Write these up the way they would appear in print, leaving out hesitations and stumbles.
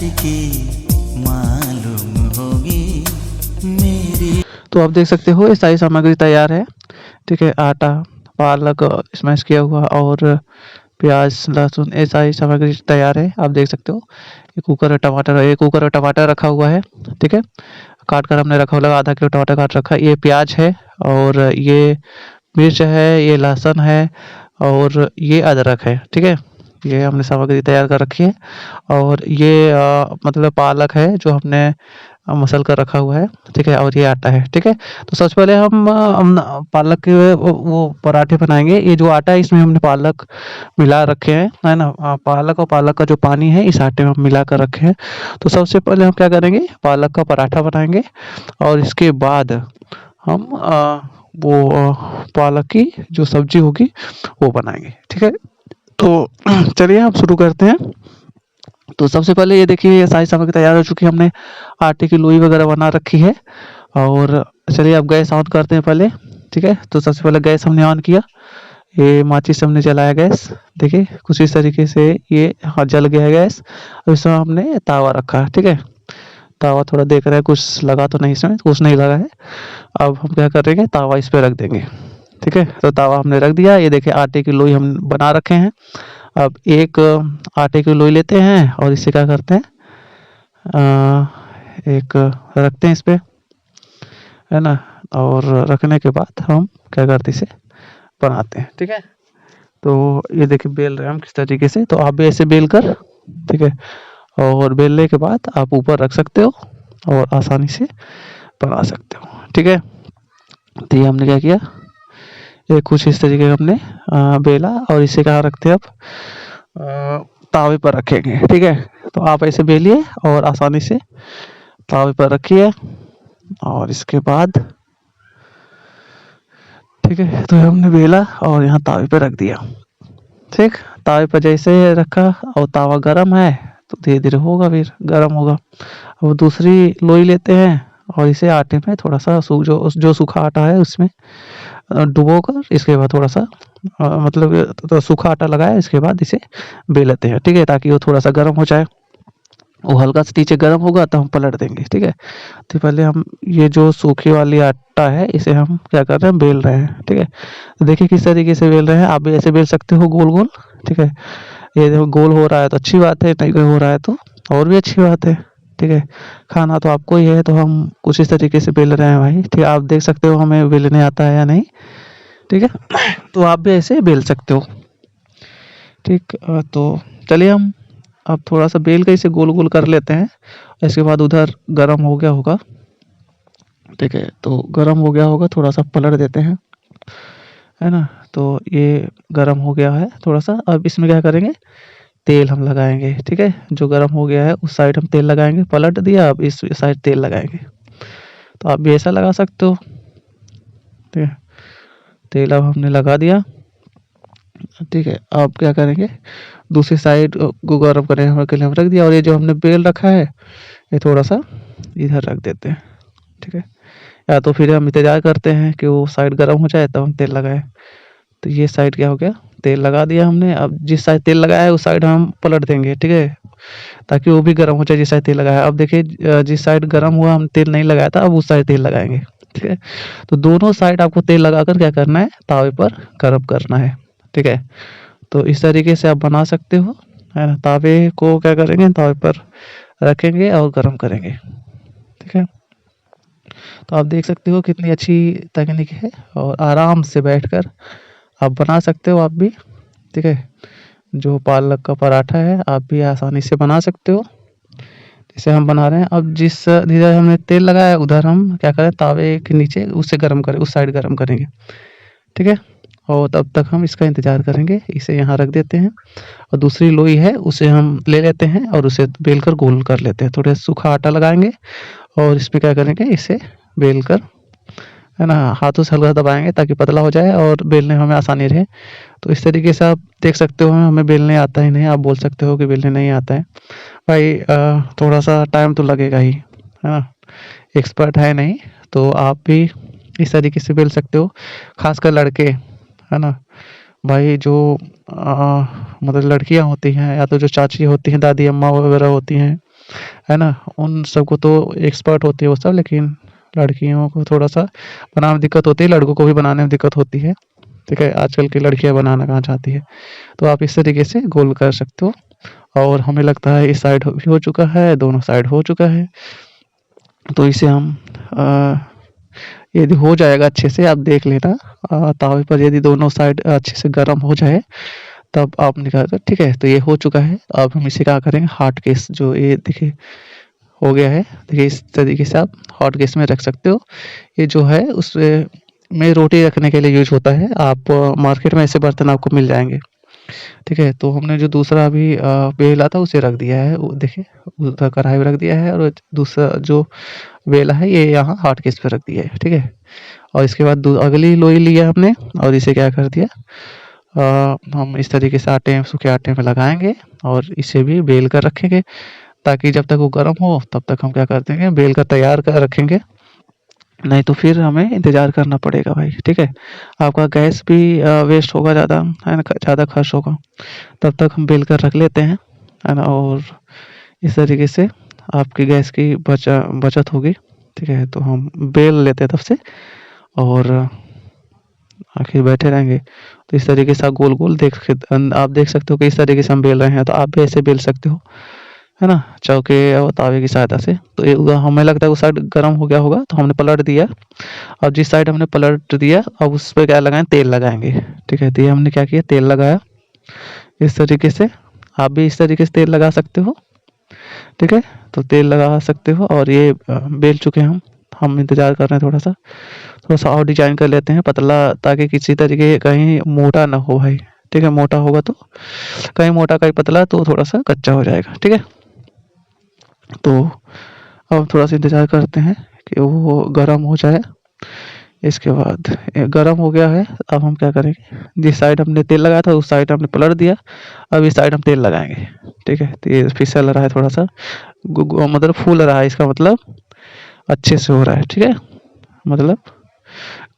आशिकी मालूम होगी मेरी। तो आप देख सकते हो ये सारी सामग्री तैयार है। ठीक है, आटा, पालक स्मैश किया हुआ और प्याज, लहसुन, ये सारी सामग्री तैयार है। आप देख सकते हो ये कुकर है, टमाटर है, ये कुकर और टमाटर रखा हुआ है। ठीक है, काट कर हमने रखा हुआ, आधा किलो टमाटर काट रखा है। ये प्याज है और ये मिर्च है, ये लहसुन है और ये अदरक है। ठीक है, ये हमने सामग्री तैयार कर रखी है। और ये मतलब पालक है जो हमने मसल कर रखा हुआ है। ठीक है, और ये आटा है। ठीक है, तो सबसे पहले हम पालक के वो पराठे बनाएंगे। ये जो आटा है इसमें हमने पालक मिला रखे हैं, है ना। पालक और पालक का जो पानी है इस आटे में हम मिला कर रखे हैं। तो सबसे पहले हम क्या करेंगे, पालक का पराठा बनाएंगे और इसके बाद हम वो पालक की जो सब्जी होगी वो बनाएंगे। ठीक है, तो चलिए हम शुरू करते हैं। तो सबसे पहले ये देखिए ये सारी सामग्री तैयार हो चुकी है। हमने आटे की लोई वगैरह बना रखी है। और चलिए अब गैस ऑन करते हैं पहले। ठीक है, तो सबसे पहले गैस हमने ऑन किया, ये माचिस से हमने जलाया गैस। देखिए कुछ इस तरीके से ये हाँ जल गया है गैस। अब इसमें हमने तावा रखा है। ठीक है, तावा थोड़ा देख रहा है कुछ लगा तो नहीं, इसमें कुछ नहीं लगा है। अब हम क्या करेंगे, तावा इस पे रख देंगे। ठीक है, तो तावा हमने रख दिया। ये देखिए आटे की लोई हम बना रखे हैं। अब एक आटे की लोई लेते हैं और इसे क्या करते हैं, एक रखते हैं इस पे, है ना। और रखने के बाद हम क्या करते हैं, इसे बनाते हैं। ठीक है, तो ये देखिए बेल रहे हैं हम किस तरीके से। तो आप भी ऐसे बेल कर, ठीक है, और बेलने के बाद आप ऊपर रख सकते हो और आसानी से बना सकते हो। ठीक है, तो ये हमने क्या किया, ये कुछ इस तरीके का हमने बेला और इसे कहाँ रखते हैं अब, तावे पर रखेंगे। ठीक है, तो आप ऐसे बेलिए और आसानी से तावे पर रखिए और इसके बाद ठीक है, तो हमने बेला और यहाँ तावे पे रख दिया। ठीक, तावे पर जैसे रखा और तावा गरम है तो धीरे धीरे होगा, फिर गरम होगा। अब दूसरी लोई लेते हैं और इसे आटे में थोड़ा सा जो सूखा आटा है उसमें डुबो कर इसके बाद थोड़ा सा मतलब तो सूखा आटा लगाया, इसके बाद इसे बेल लेते हैं। ठीक है, ताकि वो थोड़ा सा गर्म हो जाए। वो हल्का सा नीचे गर्म होगा तो हम पलट देंगे। ठीक है, तो पहले हम ये जो सूखी वाली आटा है इसे हम क्या कर रहे हैं, बेल रहे हैं। ठीक है, तो देखिए किस तरीके से बेल रहे हैं, आप भी ऐसे बेल सकते हो गोल गोल। ठीक है, ये देखो गोल हो रहा है तो अच्छी बात है, नहीं हो रहा है तो और भी अच्छी बात है। ठीक है, खाना तो आपको ही है, तो हम कुछ इस तरीके से बेल रहे हैं भाई। ठीक है, आप देख सकते हो हमें बेलने आता है या नहीं। ठीक है, तो आप भी ऐसे बेल सकते हो। ठीक, तो चलिए हम अब थोड़ा सा बेल के इसे गोल गोल कर लेते हैं। इसके बाद उधर गरम हो गया होगा। ठीक है, तो गरम हो गया होगा, थोड़ा सा पलट देते हैं, है ना। तो ये गरम हो गया है थोड़ा सा। अब इसमें क्या करेंगे, तेल हम लगाएंगे। ठीक है, जो गरम हो गया है उस साइड हम तेल लगाएंगे, पलट दिया, अब इस साइड तेल लगाएंगे। तो आप भी ऐसा लगा सकते हो। ठीक है, तेल अब हमने लगा दिया। ठीक है, अब क्या करेंगे, दूसरी साइड को गरम करने के लिए हम रख दिया और ये जो हमने बेल रखा है ये थोड़ा सा इधर रख देते हैं। ठीक है, या तो फिर हम इंतजार करते हैं कि वो साइड गर्म हो जाए तब हम तेल लगाएं। तो ये साइड क्या हो गया, तेल लगा दिया हमने। अब जिस साइड तेल लगाया है उस साइड हम पलट देंगे। ठीक है, ताकि वो भी गर्म हो जाए जिस साइड तेल लगाया है। अब देखिए जिस साइड गर्म हुआ हम तेल नहीं लगाया था, अब उस साइड तेल लगाएंगे। ठीक है, तो दोनों साइड आपको तेल लगाकर क्या करना है, तावे पर गर्म करना है। ठीक है, तो इस तरीके से आप बना सकते हो, है ना। तावे को क्या करेंगे, तावे पर रखेंगे और गर्म करेंगे। ठीक है, तो आप देख सकते हो कितनी अच्छी तकनीक है और आराम से बैठकर आप बना सकते हो आप भी। ठीक है, जो पालक का पराठा है आप भी आसानी से बना सकते हो जैसे हम बना रहे हैं। अब जिस जिधर हमने तेल लगाया है उधर हम क्या करें, तावे के नीचे उससे गर्म करें, उस साइड गर्म करेंगे। ठीक है, और तब तक हम इसका इंतज़ार करेंगे। इसे यहाँ रख देते हैं और दूसरी लोई है उसे हम ले लेते हैं और उसे बेल कर गोल कर लेते हैं। थोड़ा सूखा आटा लगाएंगे और इसमें क्या करेंगे, इसे बेल कर, है ना, हाथों से हल्का दबाएंगे ताकि पतला हो जाए और बेलने में हमें आसानी रहे। तो इस तरीके से आप देख सकते हो, हमें बेलने आता ही नहीं, आप बोल सकते हो कि बेलने नहीं आता है भाई। थोड़ा सा टाइम तो लगेगा ही, है ना, एक्सपर्ट है नहीं। तो आप भी इस तरीके से बेल सकते हो, खासकर लड़के, है ना भाई। जो मतलब लड़कियां होती हैं या तो जो चाची होती हैं, दादी अम्मा वगैरह होती हैं, है ना। उन सबको तो एक्सपर्ट होती है वो सब, लेकिन लड़कियों को थोड़ा सा बनाने में दिक्कत होती है, लड़कों को भी बनाने में दिक्कत होती है। ठीक है, आजकल की लड़कियां बनाना कहाँ चाहती है। तो आप इस तरीके से गोल कर सकते हो। और हमें लगता है इस साइड भी हो चुका है, दोनों साइड हो चुका है। तो इसे हम यदि हो जाएगा अच्छे से, आप देख लेना तवे पर यदि दोनों साइड अच्छे से गर्म हो जाए तब आप निकाल कर। ठीक है, तो ये हो चुका है। अब हम इसे क्या करेंगे, हॉट केस जो ये देखिए हो गया है। देखिए इस तरीके से आप हॉट केस में रख सकते हो। ये जो है उसमें में रोटी रखने के लिए यूज होता है। आप मार्केट में ऐसे बर्तन आपको मिल जाएंगे। ठीक है, तो हमने जो दूसरा अभी बेला था उसे रख दिया है, वो देखिए उधर कढ़ाई में रख दिया है, और दूसरा जो बेला है ये यहाँ हॉट केस पे रख दिया है। ठीक है, और इसके बाद अगली लोई लिया हमने और इसे क्या कर दिया, हम इस तरीके से आटे सूखे आटे में लगाएंगे और इसे भी बेल कर रखेंगे, ताकि जब तक वो गर्म हो तब तक हम क्या कर देंगे, बेल कर तैयार कर रखेंगे। नहीं तो फिर हमें इंतज़ार करना पड़ेगा भाई। ठीक है, आपका गैस भी वेस्ट होगा ज़्यादा, है ना, ज़्यादा खर्च होगा। तब तक हम बेल कर रख लेते हैं, है ना, और इस तरीके से आपकी गैस की बचत होगी। ठीक है, तो हम बेल लेते हैं तब से, और आखिर बैठे रहेंगे। तो इस तरीके से आप गोल गोल आप देख सकते हो कि इस तरीके से हम बेल रहे हैं, तो आप भी ऐसे बेल सकते हो, है ना, चौके और तावे की सहायता से। तो ये हमें लगता है उस साइड गर्म हो गया होगा, तो हमने पलट दिया। अब जिस साइड हमने पलट दिया अब उस पे क्या लगाएं, तेल लगाएंगे। ठीक है, तो ये हमने क्या किया, तेल लगाया इस तरीके से। आप भी इस तरीके से तेल लगा सकते हो। ठीक है, तो तेल लगा सकते हो, और ये बेल चुके हैं हम इंतजार कर रहे हैं। थोड़ा सा और डिजाइन कर लेते हैं पतला, ताकि किसी तरीके कहीं मोटा ना हो भाई। ठीक है, मोटा होगा तो कहीं मोटा कहीं पतला तो थोड़ा सा कच्चा हो जाएगा। ठीक है, तो अब थोड़ा सा इंतजार करते हैं कि वो गर्म हो जाए। इसके बाद ये गर्म हो गया है। अब हम क्या करेंगे, जिस साइड हमने तेल लगाया था उस साइड हमने पलट दिया। अब इस साइड हम तेल लगाएंगे। ठीक है, तो ये फिसल रहा है थोड़ा सा, मतलब फूल रहा है, इसका मतलब अच्छे से हो रहा है। ठीक है, मतलब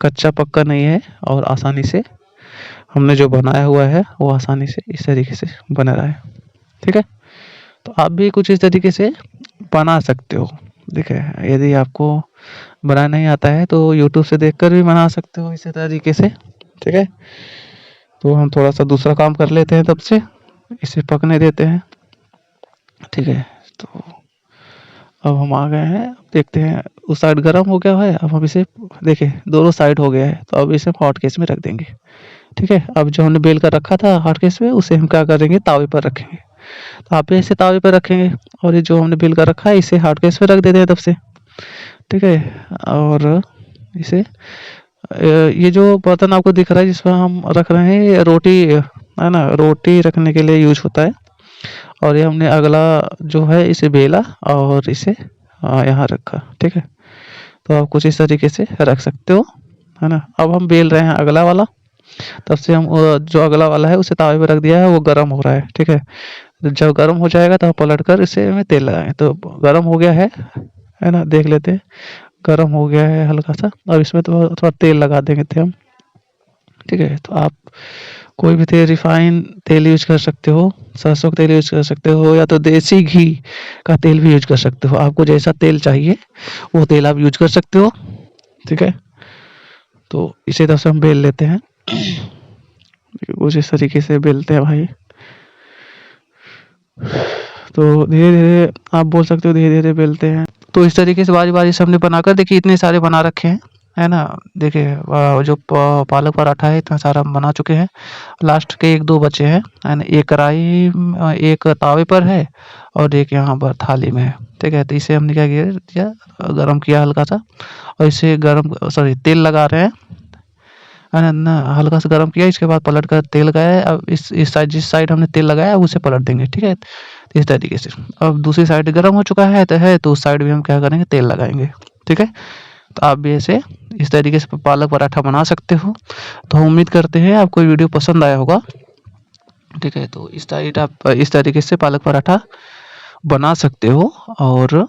कच्चा पक्का नहीं है, और आसानी से हमने जो बनाया हुआ है वो आसानी से इस तरीके से बन रहा है। ठीक है, तो आप भी कुछ इस तरीके से बना सकते हो। देखिए, यदि आपको बनाना नहीं आता है तो यूट्यूब से देखकर भी बना सकते हो इसी तरीके से। ठीक है, तो हम थोड़ा सा दूसरा काम कर लेते हैं, तब से इसे पकने देते हैं। ठीक है, तो अब हम आ गए हैं, देखते हैं उस साइड गर्म हो गया है। अब हम इसे देखिए दोनों साइड हो गया है, तो अब इसे हम हॉट केस में रख देंगे। ठीक है, अब जो हमने बेल कर रखा था हॉट केस में उसे हम क्या करेंगे, तावे पर रखेंगे। तो आप भी इसे तावे पर रखेंगे, और ये जो हमने बेल कर रखा है इसे हॉट केस में रख देते हैं तब से। ठीक है, और इसे ये जो बर्तन आपको दिख रहा है जिसमें हम रख रहे हैं, ये रोटी है ना, रोटी रखने के लिए यूज होता है। और ये हमने अगला जो है इसे बेला और इसे यहाँ रखा। ठीक है, तो आप कुछ इस तरीके से रख सकते हो, है ना। अब हम बेल रहे हैं अगला वाला, तब से हम जो अगला वाला है उसे तावे पे रख दिया है, वो गर्म हो रहा है। ठीक है, जब गर्म हो जाएगा तो पलट कर इसे में तेल लगाएंगे। तो गर्म हो गया है ना, देख लेते हैं, गर्म हो गया है हल्का सा। अब इसमें तो थोड़ा तेल लगा देंगे थे हम। ठीक है, तो आप कोई भी तेल, रिफाइन तेल यूज कर सकते हो, सरसों का तेल यूज कर सकते हो, या तो देसी घी का तेल भी यूज कर सकते हो। आपको जैसा तेल चाहिए वो तेल आप यूज कर सकते हो। ठीक है, तो इसी तरह से हम बेल लेते हैं। कुछ इस तरीके से बेलते हैं भाई। तो धीरे धीरे आप बोल सकते हो, धीरे धीरे बेलते हैं। तो इस तरीके से बारी बारी से हमने बनाकर, देखिए इतने सारे बना रखे हैं, है ना। देखिए जो पालक पराठा है इतना सारा हम बना चुके हैं। लास्ट के एक दो बचे हैं, है ना। एक कढ़ाई एक तावे पर है, और एक यहाँ पर थाली में है। ठीक है, तो इसे हमने क्या किया, गरम किया हल्का सा, और इसे तेल लगा रहे हैं, है ना, हल्का सा गरम किया। इसके बाद पलट कर तेल लगाया है। अब इस साइड, जिस साइड हमने तेल लगाया उसे पलट देंगे। ठीक है, तो इस तरीके से अब दूसरी साइड गर्म हो चुका है तो उस साइड भी हम क्या करेंगे, तेल लगाएंगे। ठीक है, तो आप भी ऐसे इस तरीके से पालक पराठा बना सकते हो। तो हम उम्मीद करते हैं आपको ये वीडियो पसंद आया होगा। ठीक है, तो इस साइड आप इस तरीके से पालक पराठा बना सकते हो। और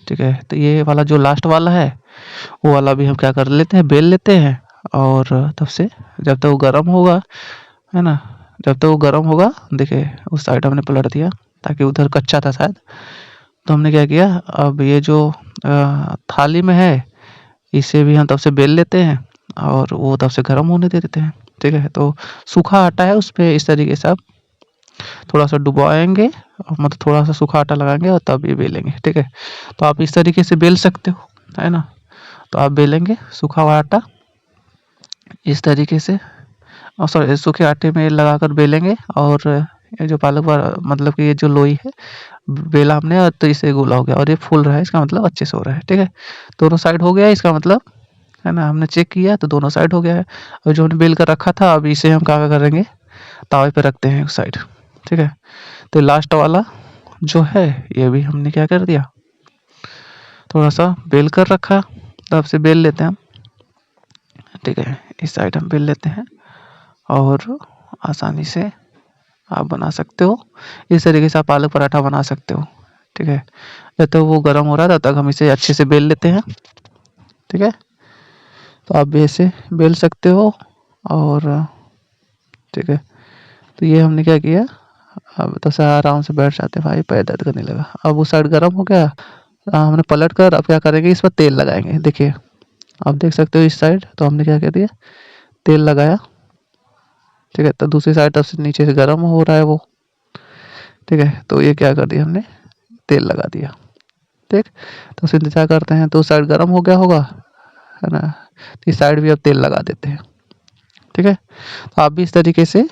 ठीक है, तो ये वाला जो लास्ट वाला है वो वाला भी हम क्या कर लेते हैं, बेल लेते हैं। और तब से जब तक वो गर्म होगा, है ना, जब तक वो गर्म होगा, देखिए उस साइड हमने पलट दिया ताकि उधर कच्चा था शायद, तो हमने क्या किया, अब ये जो थाली में है इसे भी हम तब से बेल लेते हैं और वो तब से गर्म होने दे देते हैं। ठीक है, तो सूखा आटा है उस पे इस तरीके से आप थोड़ा सा डुबोएंगे, मतलब थोड़ा सा सूखा आटा लगाएंगे और तब ये बेलेंगे। ठीक है, तो आप इस तरीके से बेल सकते हो, है ना। तो आप बेलेंगे सूखा हुआ आटा इस तरीके से, और सॉरी सूखे आटे में लगाकर बेलेंगे, और ये जो मतलब कि ये जो लोई है बेला हमने और तो इसे गोला हो गया और ये फूल रहा है, इसका मतलब अच्छे से हो रहा है। ठीक है, दोनों साइड हो गया है इसका मतलब, है ना। हमने चेक किया तो दोनों साइड हो गया है। और जो हमने बेल कर रखा था अब इसे हम क्या करेंगे, तावे पे रखते हैं उस साइड। ठीक है, तो लास्ट वाला जो है ये भी हमने क्या कर दिया, थोड़ा सा बेल कर रखा, तब से बेल लेते हैं हम। ठीक है, इस साइड हम बेल लेते हैं और आसानी से आप बना सकते हो। इस तरीके से आप पालक पराठा बना सकते हो। ठीक है, जब तक वो गर्म हो रहा है तब तक हम इसे अच्छे से बेल लेते हैं। ठीक है, तो आप भी ऐसे बेल सकते हो। और ठीक है, तो ये हमने क्या किया, अब तो सर आराम से बैठ जाते हैं। भाई पैर दर्द करने लगा। अब वो साइड गर्म हो गया, हमने पलट कर अब क्या करेंगे, इस पर तेल लगाएंगे। देखिए आप देख सकते हो इस साइड, तो हमने क्या कर दिया, तेल लगाया। ठीक है, तो दूसरी साइड तब से नीचे से गर्म हो रहा है वो। ठीक है, तो ये क्या कर दिया हमने, तेल लगा दिया। ठीक, तो उसे इंतजार करते हैं, तो साइड गर्म हो गया होगा, है ना। इस साइड भी अब तेल लगा देते हैं। ठीक है, तो आप भी इस तरीके से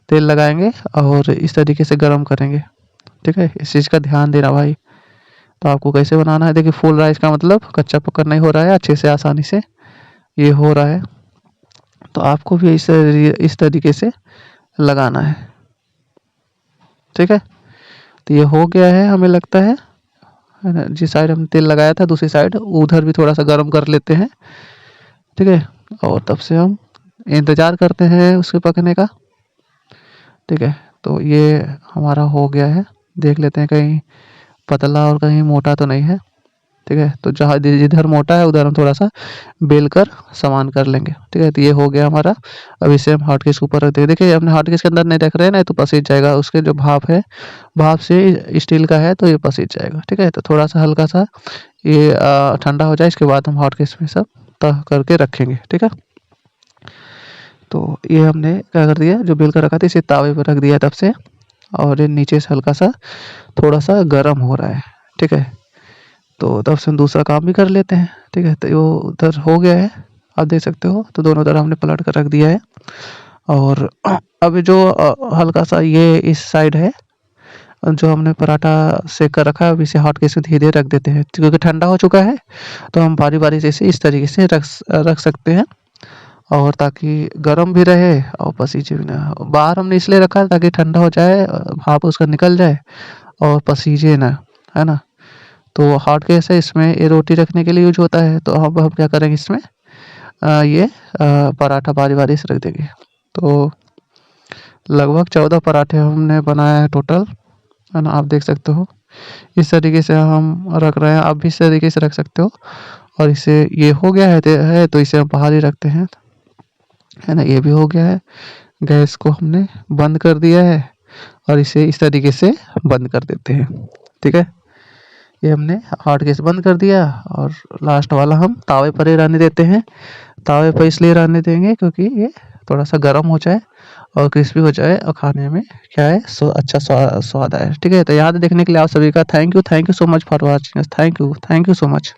तेल लगाएंगे और इस तरीके से गर्म करेंगे। ठीक है, इस चीज़ का ध्यान देना भाई। तो आपको कैसे बनाना है, देखिए फुल राइस का मतलब कच्चा पक्का नहीं हो रहा है, अच्छे से आसानी से ये हो रहा है। तो आपको भी इस तरीके से लगाना है। ठीक है, तो ये हो गया है हमें लगता है ना। जिस साइड हमने तेल लगाया था दूसरी साइड उधर भी थोड़ा सा गर्म कर लेते हैं। ठीक है, और तब से हम इंतज़ार करते हैं उसके पकने का। ठीक है, तो ये हमारा हो गया है। देख लेते हैं कहीं पतला और कहीं मोटा तो नहीं है। ठीक है, तो जहाँ जिधर मोटा है उधर हम थोड़ा सा बेल कर समान कर लेंगे। ठीक है, तो ये हो गया हमारा। अब इसे हम हॉट केस के ऊपर रख देंगे। देखिए हमने हॉट केस के अंदर नहीं रख रहे हैं ना, तो पसीज जाएगा। उसके जो भाप है, भाप से स्टील का है तो ये पसीज जाएगा। ठीक है, तो थोड़ा सा हल्का सा ये ठंडा हो जाए, इसके बाद हम हॉट केस में सब तह करके रखेंगे। ठीक है, तो ये हमने क्या कर दिया, जो बेल कर रखा था इसे तावे पर रख दिया तब से, और ये नीचे से हल्का सा थोड़ा सा गर्म हो रहा है। ठीक है, तो तब से हम दूसरा काम भी कर लेते हैं। ठीक है, तो वो उधर हो गया है, आप देख सकते हो। तो दोनों तरफ हमने पलट कर रख दिया है। और अब जो हल्का सा ये इस साइड है जो हमने पराठा सेक कर रखा है, अब इसे हॉट केस में धीरे धीरे रख देते हैं, क्योंकि ठंडा हो चुका है। तो हम बारी बारी से इसे इस तरीके से रख सकते हैं, और ताकि गर्म भी रहे और पसीजे भी ना। बाहर हमने इसलिए रखा है ताकि ठंडा हो जाए, भाप उसका निकल जाए और पसीजे ना, है ना। तो हॉट केस है, इसमें ये रोटी रखने के लिए यूज होता है। तो हम क्या करेंगे इसमें ये पराठा बारी बारी से रख देंगे। तो लगभग 14 पराठे हमने बनाया है टोटल, है ना। आप देख सकते हो इस तरीके से हम रख रहे हैं, आप भी इस तरीके से रख सकते हो। और इसे ये हो गया है तो इसे हम बाहर ही रखते हैं, है ना। ये भी हो गया है, गैस को हमने बंद कर दिया है और इसे इस तरीके से बंद कर देते हैं। ठीक है, ये हमने हॉट गैस बंद कर दिया, और लास्ट वाला हम तावे पर ही रहने देते हैं। तावे पर इसलिए रहने देंगे क्योंकि ये थोड़ा सा गर्म हो जाए और क्रिस्पी हो जाए, और खाने में क्या है अच्छा स्वाद आए। ठीक है, तो यहाँ देखने के लिए आप सभी का thank you so much for watching. Thank you so much.